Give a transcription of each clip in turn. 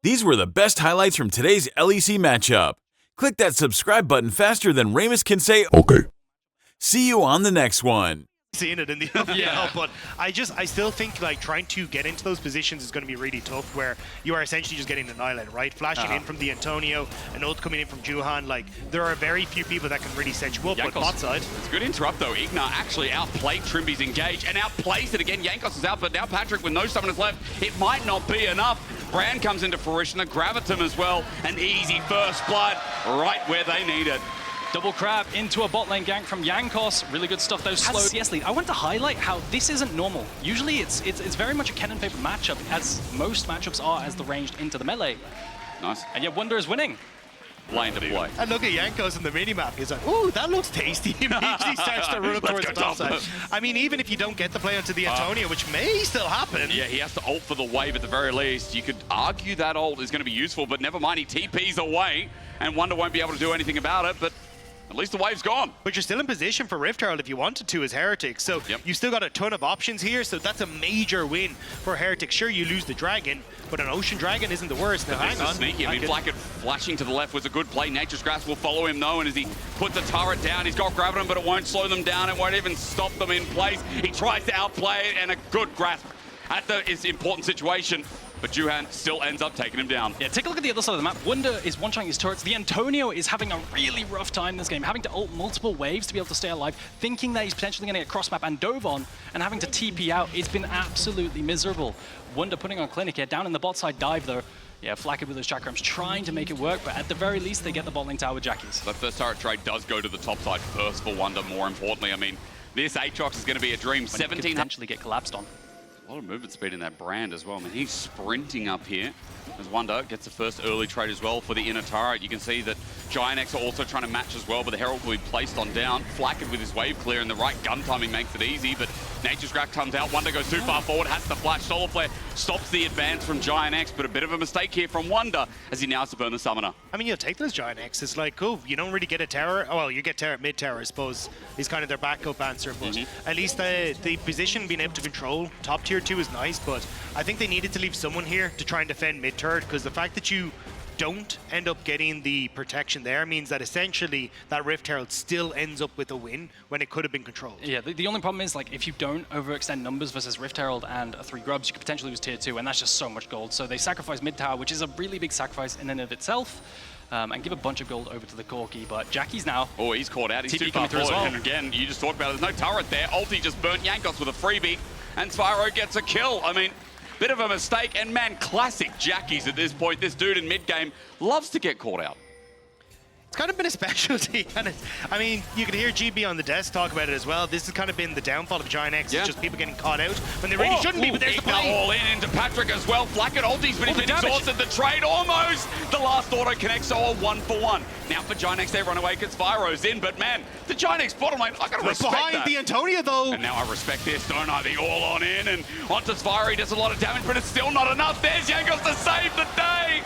These were the best highlights from today's LEC matchup. Click that subscribe button faster than Ramus can say, okay. See you on the next one. Seeing it in the OniviaL, but I still think like trying to get into those positions is going to be really tough, where you are essentially just getting annihilated, right? Flashing in from the Antonio, an ult coming in from Juhan. Like, there are very few people that can really set you up. But bot side, it's a good interrupt though. Ignar actually outplayed Trimby's engage and outplays it again. Jankos is out, but now Patrick with no summoners left, it might not be enough. Brand comes into fruition, the Gravitum as well. An easy first blood right where they need it. Double crab into a bot lane gank from Jankos. Really good stuff though. Slow CS lead. I want to highlight how this isn't normal. Usually it's very much a Kennen favorite matchup, as most matchups are as the ranged into the melee. Nice. And yet Wunder is winning. Lane to play. And look at Jankos in the minimap. He's like, ooh, that looks tasty. He immediately starts to run up towards the top side. I mean, even if you don't get the play onto the Antonio, which may still happen. Yeah, he has to ult for the wave at the very least. You could argue that ult is going to be useful, but never mind, he TPs away, and Wunder won't be able to do anything about it, but at least the wave's gone. But you're still in position for Rift Herald if you wanted to as Heretics. So you still got a ton of options here. So that's a major win for Heretics. Sure, you lose the Dragon, but an Ocean Dragon isn't the worst. Now, hang on. Sneaky. I mean, Blackett flashing to the left was a good play. Nature's Grasp will follow him though, and as he puts the turret down, he's got Gravitum, but it won't slow them down. It won't even stop them in place. He tries to outplay it, and a good grasp at this important situation. But Juhan still ends up taking him down. Yeah, take a look at the other side of the map. Wunder is one-shotting his turrets. The Antonio is having a really rough time this game, having to ult multiple waves to be able to stay alive, thinking that he's potentially going to get cross-map and dove on, and having to TP out. It's been absolutely miserable. Wunder putting on Clinic here, down in the bot side dive though. Yeah, Flackett with those chakrams trying to make it work, but at the very least they get the bot lane tower with Jackies. The first turret trade does go to the top side first for Wunder, more importantly. I mean, this Aatrox is going to be a dream. 17 potentially get collapsed on. A lot of movement speed in that Brand as well. I mean, he's sprinting up here as Wunder gets the first early trade as well for the inner turret. You can see that GIANTX are also trying to match as well, but the Herald will be placed on down. Flackett with his wave clear and the right gun timing makes it easy, but Nature's Grasp comes out. Wunder goes too far forward, has to flash. Solar Flare stops the advance from GIANTX, but a bit of a mistake here from Wunder as he now has to burn the summoner. I mean, you'll take those GIANTX. It's like, cool, you don't really get a tower. Oh, well, you get tower mid-tower, I suppose. He's kind of their backup answer, but at least the position being able to control top tier 2 is nice, but I think they needed to leave someone here to try and defend mid-turret, because the fact that you don't end up getting the protection there means that essentially that Rift Herald still ends up with a win when it could have been controlled. Yeah, the only problem is, like, if you don't overextend numbers versus Rift Herald and 3 grubs, you could potentially lose tier 2, and that's just so much gold. So they sacrifice mid tower, which is a really big sacrifice in and of itself, and give a bunch of gold over to the Corki. But Jackie's now. Oh, he's caught out. He's TP too far coming through forward. as well. And again, you just talked about it. There's no turret there. Ulti just burnt Jankos with a freebie, and Spyro gets a kill. I mean, bit of a mistake, and man, classic Jackies at this point. This dude in mid-game loves to get caught out. It's kind of been a specialty, and I mean, you could hear GB on the desk talk about it as well. This has kind of been the downfall of GIANTX. It's just people getting caught out when they really shouldn't be, but there's the play. All in into Patrick as well. Flackett ultis, but he's been exhausted. The trade almost. The last auto connects, so a 1-for-1. Now for GIANTX, they run away because Spyro's in, but man, the GIANTX bottom lane, I gotta respect behind that. the Antonio though. And now I respect this, don't I? The all on in, and onto Spyro, he does a lot of damage, but it's still not enough. There's Jankos to save the day.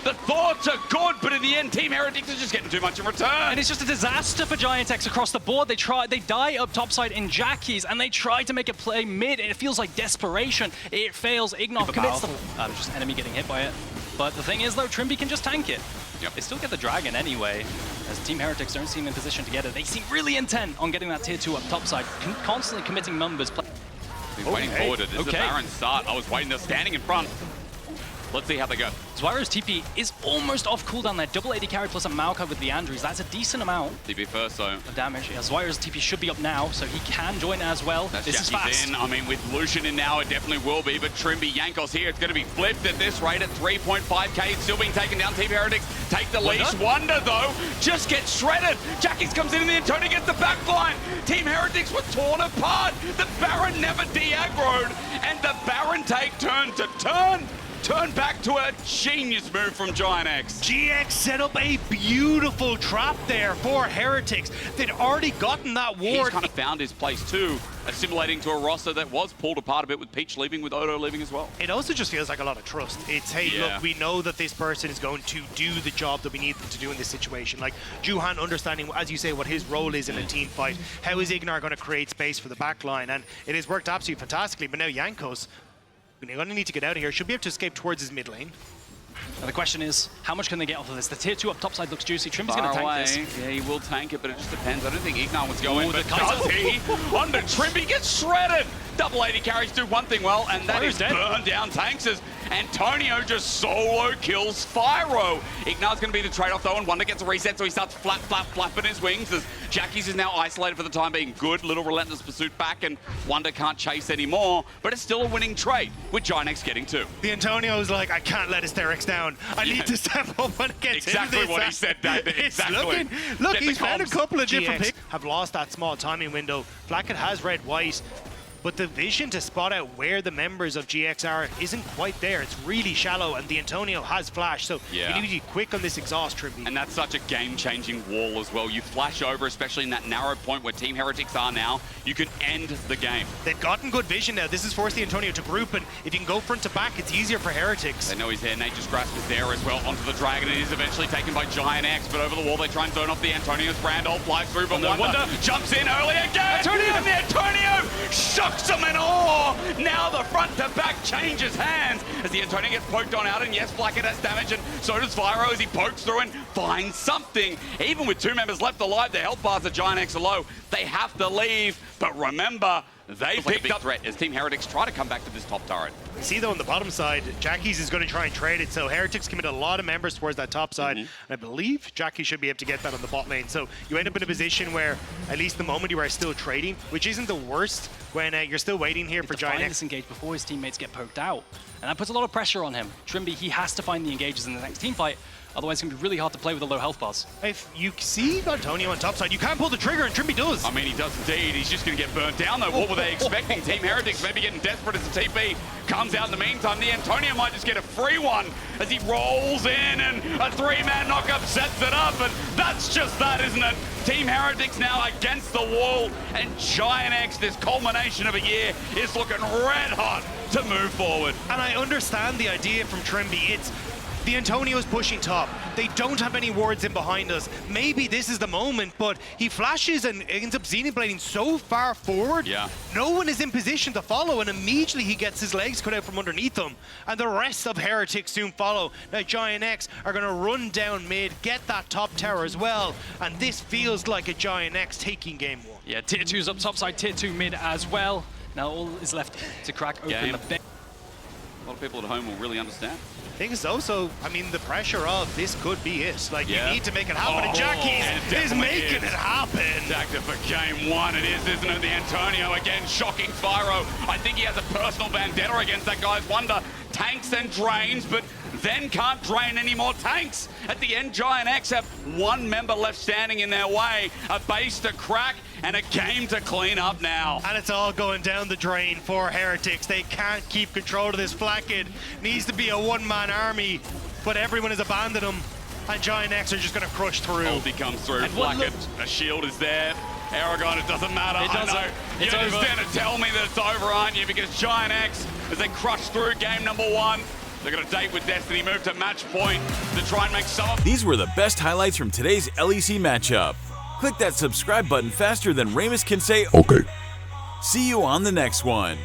The thoughts are good, but in the end, Team Heretics is just getting too much in return. And it's just a disaster for GIANTX across the board. They die up topside in Jackies, and they try to make a play mid, and it feels like desperation. It fails. Ignar commits the just enemy getting hit by it. But the thing is, though, Trimby can just tank it. They still get the Dragon anyway, as Team Heretics don't seem in position to get it. They seem really intent on getting that tier 2 up topside, constantly committing numbers. He's waiting forward. This is a Baron start. I was waiting. They're standing in front. Let's see how they go. Zweiro's TP is almost off cooldown there. Double AD carry plus a Maokai with the Andrews. That's a decent amount. TP first, though. Of damage. Yeah, Zweiro's TP should be up now, so he can join as well. This is fast. in. I mean, with Lucian in now, it definitely will be. But Trimby, Jankos here, it's going to be flipped at this rate at 3.5k. It's still being taken down. Team Heretics take the leash. Wunder, though, just gets shredded. Jackies comes in and the Antonio gets the backline. Team Heretics were torn apart. The Baron never de-aggroed. And the Baron take turn to turn. Turn back to a genius move from GIANTX. GX set up a beautiful trap there for Heretics. They'd already gotten that ward. He's kind of found his place too, assimilating to a roster that was pulled apart a bit with Peach leaving, with Odo leaving as well. It also just feels like a lot of trust. It's, hey, look, we know that this person is going to do the job that we need them to do in this situation. Like, Juhan understanding, as you say, what his role is in a team fight. How is Ignar going to create space for the back line? And it has worked absolutely fantastically, but now Jankos, they're going to need to get out of here. Should be able to escape towards his mid lane. Now the question is, how much can they get off of this? The tier 2 up top side looks juicy. Trimby's going to tank this. Yeah, he will tank it, but it just depends. I don't think Ignar was going, but the does he? Under Trimby gets shredded. Double 80 carries do one thing well, and that is burn down tanks as Antonio just solo kills Fyro. Ignar's going to be the trade-off though, and Wonder gets a reset, so he starts flapping his wings as Jackie's is now isolated for the time being. Good little relentless pursuit back, and Wonder can't chase anymore, but it's still a winning trade with GIANTX getting 2. The Antonio's like, I can't let Hysterix down. I need to step up when it gets exactly into this. What he said, David. Exactly. Look, he's found a couple of different picks. Have lost that small timing window. Blackett has red-white. But the vision to spot out where the members of GX are isn't quite there. It's really shallow, and the Antonio has flash, so you need to be quick on this exhaust, Trimby. And that's such a game-changing wall as well. You flash over, especially in that narrow point where Team Heretics are now, you can end the game. They've gotten good vision now. This has forced the Antonio to group, and if you can go front to back, it's easier for Heretics. They know he's there. Nature's Grasp is there as well onto the Dragon. It is eventually taken by GIANTX, but over the wall they try and zone off the Antonio's. Randolph flies through, but Wonder jumps in early again, and the Antonio shocks him in all. Now the front to back changes hands as the Antonio gets poked on out, and yes, Blackett has damage, and so does Fyro as he pokes through and finds something. Even with 2 members left alive, the health bars of GIANTX are low. They have to leave, but remember, they picked up threat as Team Heretics try to come back to this top turret. See though on the bottom side, Jackie's is going to try and trade it, so Heretics committed a lot of members towards that top side, and I believe Jackie should be able to get that on the bot lane. So you end up in a position where, at least the moment you are still trading, which isn't the worst when you're still waiting here for GIANTX. Disengage before his teammates get poked out, and that puts a lot of pressure on him. Trimby, he has to find the engages in the next team fight. Otherwise, it's going to be really hard to play with the low health bars. If you see Antonio on top side, you can't pull the trigger, and Trimby does. I mean, he does indeed. He's just going to get burnt down, though. What were they expecting? Team Heretics maybe getting desperate as the TP comes out in the meantime. The Antonio might just get a free one as he rolls in, and a 3-man knockup sets it up, and that's just that, isn't it? Team Heretics now against the wall, and GIANTX, this culmination of a year, is looking red hot to move forward. And I understand the idea from Trimby. It's the Antonio's pushing top. They don't have any wards in behind us. Maybe this is the moment, but he flashes and ends up Xenoblading so far forward. Yeah. No one is in position to follow, and immediately he gets his legs cut out from underneath him. And the rest of Heretics soon follow. Now GIANTX are going to run down mid, get that top tower as well, and this feels like a GIANTX taking game 1. Yeah, tier 2's up top side, tier 2 mid as well. Now all is left to crack open the bit. A lot of people at home will really understand. I think so. So, I mean, the pressure of this could be it. Like, you need to make it happen. And Jackie's is making it happen. Tactic for game 1. It is, isn't it? The Antonio again shocking Fyro. I think he has a personal vendetta against that guy's Wonder. Tanks and drains, but then can't drain any more tanks. At the end, GIANTX have 1 member left standing in their way. A base to crack and a game to clean up now. And it's all going down the drain for Heretics. They can't keep control of this Blackett. Needs to be a 1-man army, but everyone has abandoned him, and GIANTX are just going to crush through. Ulti comes through. Blackett, a shield is there. Aragon, it doesn't matter. It doesn't. I know. You're just going to tell me that it's over, aren't you? Because GIANTX, as they crush through game number 1, they're going to date with Destiny, move to match point to try and make some of... These were the best highlights from today's LEC matchup. Click that subscribe button faster than Ramus can say, okay. See you on the next one.